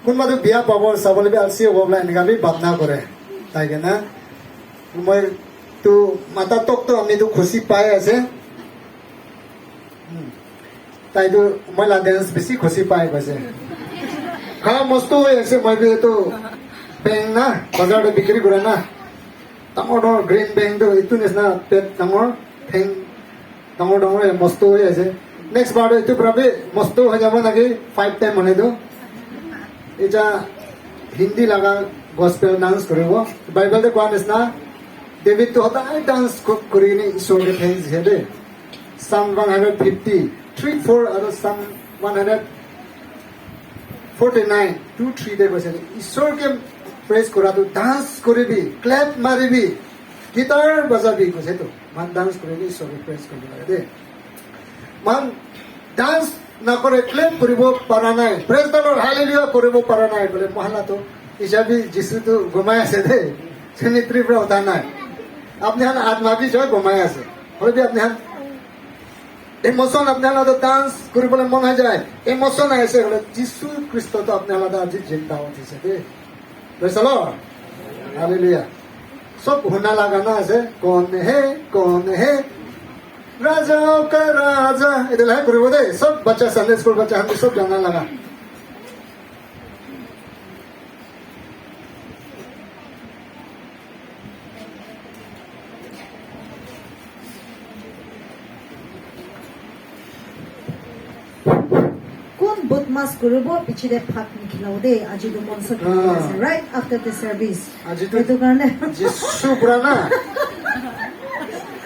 কোনোবাটো বিয়া পাব চাবলৈ আলচি হ'ব বোলে এনেকুৱা ভাৱনা কৰে তাই কেনে মই তো মাতা তকটো আমিতো খুচি পাই আছে তাইতো মই ডেন্স বেছি খুচি পাই কৈছে খোৱা বস্তু হৈ আছে মই এইটো বেং না বজাৰতে বিক্ৰী কৰে না ডাঙৰ ডাঙৰ গ্ৰীণ বেংটো এইটো নিচিনা পেট ডাঙৰ ঠেং ডাঙৰ ডাঙৰ বস্তু হৈ আছে নেক্সট বাৰটো এইটো প্ৰাবে বস্তু হৈ যাব নেকি 5 টাইম মানেতো এটা হিন্দী লগা গস্পেল ডান্স কৰিব বাইবেলতে কোৱা নিচিনা ডেভিডটো সদায় ডান্স কৰি কিনে ঈশ্বৰকে থেংক দিছে দেই Psalm 150 3-4 আৰু Psalm 149 2-3 দে কৈছে ঈশ্বৰকে প্ৰেজ কৰাটো ডান্স কৰিবি ক্লেপ মাৰিবি গিটাৰ বজাবি কৈছেতো মান ডান্স কৰিবি ঈশ্বৰকে প্ৰেজ কৰিব লাগে দেই মান ডান্স নকৰে ক্লেপ কৰিব পৰা নাই প্ৰেজ দলৰ হালেলুয়া কৰিব পৰা নাই বোলে মহালাটো হিচাপে যিশুটো ঘুমাই আছে দেই চেনিত্ৰীৰ পৰা উঠা নাই আপনি হান আত্মাবিজ হৈ ঘুমাই আছে হয়তো আপনি হান ইমোশন আপনার ডান্স কৰিবলৈ মন হৈ যায় ইমোশন আহিছে হলে যিশু খ্ৰীষ্টটো আপনার আজি জিন্দা উঠিছে দেই বুঝছো হালেলুয়া সব শুনা লাগা না আছে কোন হে राजा का राजा इधर है करीब दे सब बच्चा संडे स्कूल बच्चा हम सब जानने लगा কোন বদমাস করব পিছলে ফাঁক নিখিলাও দে আজি তো Manasa right after the service আজি তো এই কারণে যিশু পুরানা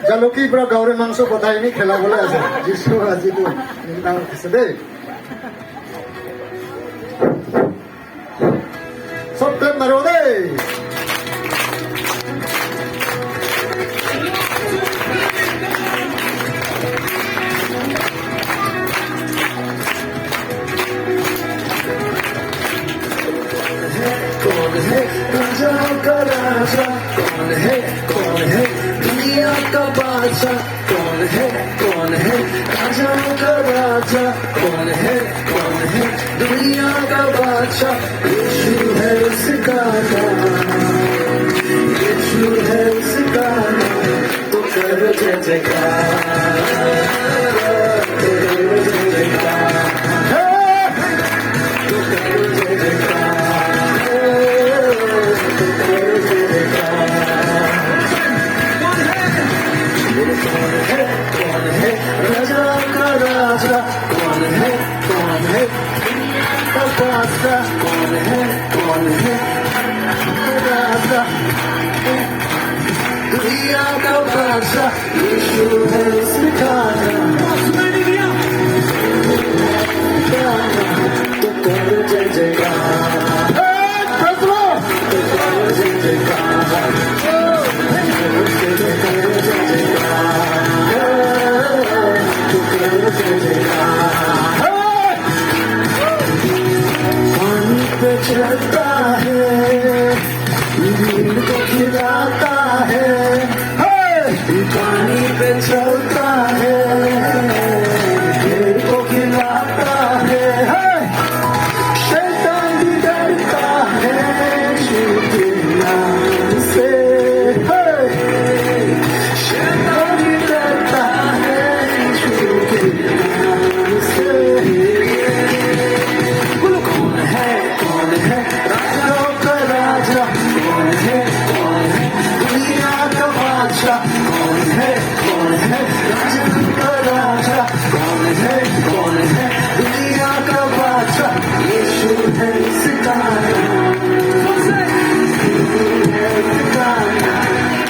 জালুকি পুরা গাউরে মাংস কথাই নি খেলা বলে আছে যিশু আজি তো নাম আছে দে সব ক্লেপ মারো দে कौन है राजा का राजा कौन है दुनिया का बादशाह कौन है राजा का राजा कौन है दुनिया का बादशाह यीशु है उसका नाम यीशु है उसका नाम तो करो जय जयकार करो जय जयकार तो करो जय जयकार कौन है राजा का राजा कौन है का बादशाह कौन है राजा दुनिया का बादशाह यीशु है उसका नाम तो करो जय जयकार तो करो जय जयकार पानी पे चलता है नींद को खिलाता है पानी पे चलता है नींद को खिलाता है शैतान भी डरता है यीशु के नाम से शैतान भी डरता है यीशु के नाम से कौन है राजाओं का राजा कौन है दुनिया का बादशाह कौन है राजा का राजा कौन है दुनिया का बादशाह यीशु है उसका नाम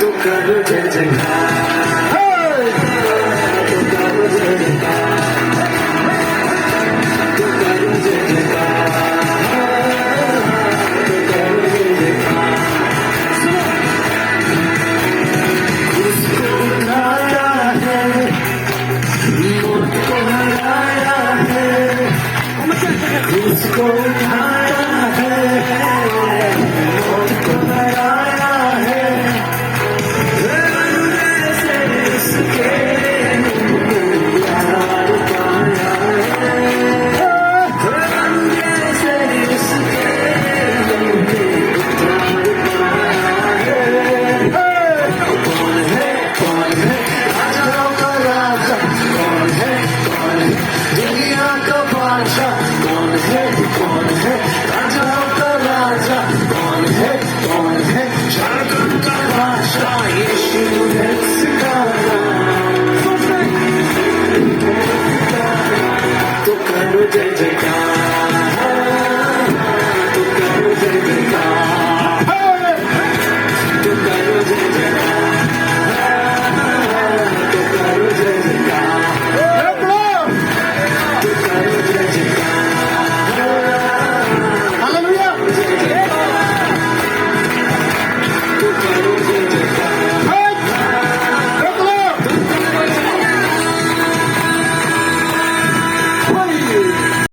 तो करो जय जयकार तो करो जय जयकार तो करो जय जयकार तो करो जय जयकार उसको उठाया है मौत को हराया है उसको उठाया है मौत को हराया है से उसके प्यार पाया है से कौन है राजा का राजा कौन है जादू का बादशाह यीशु है सिखाना तो करो जय जयकार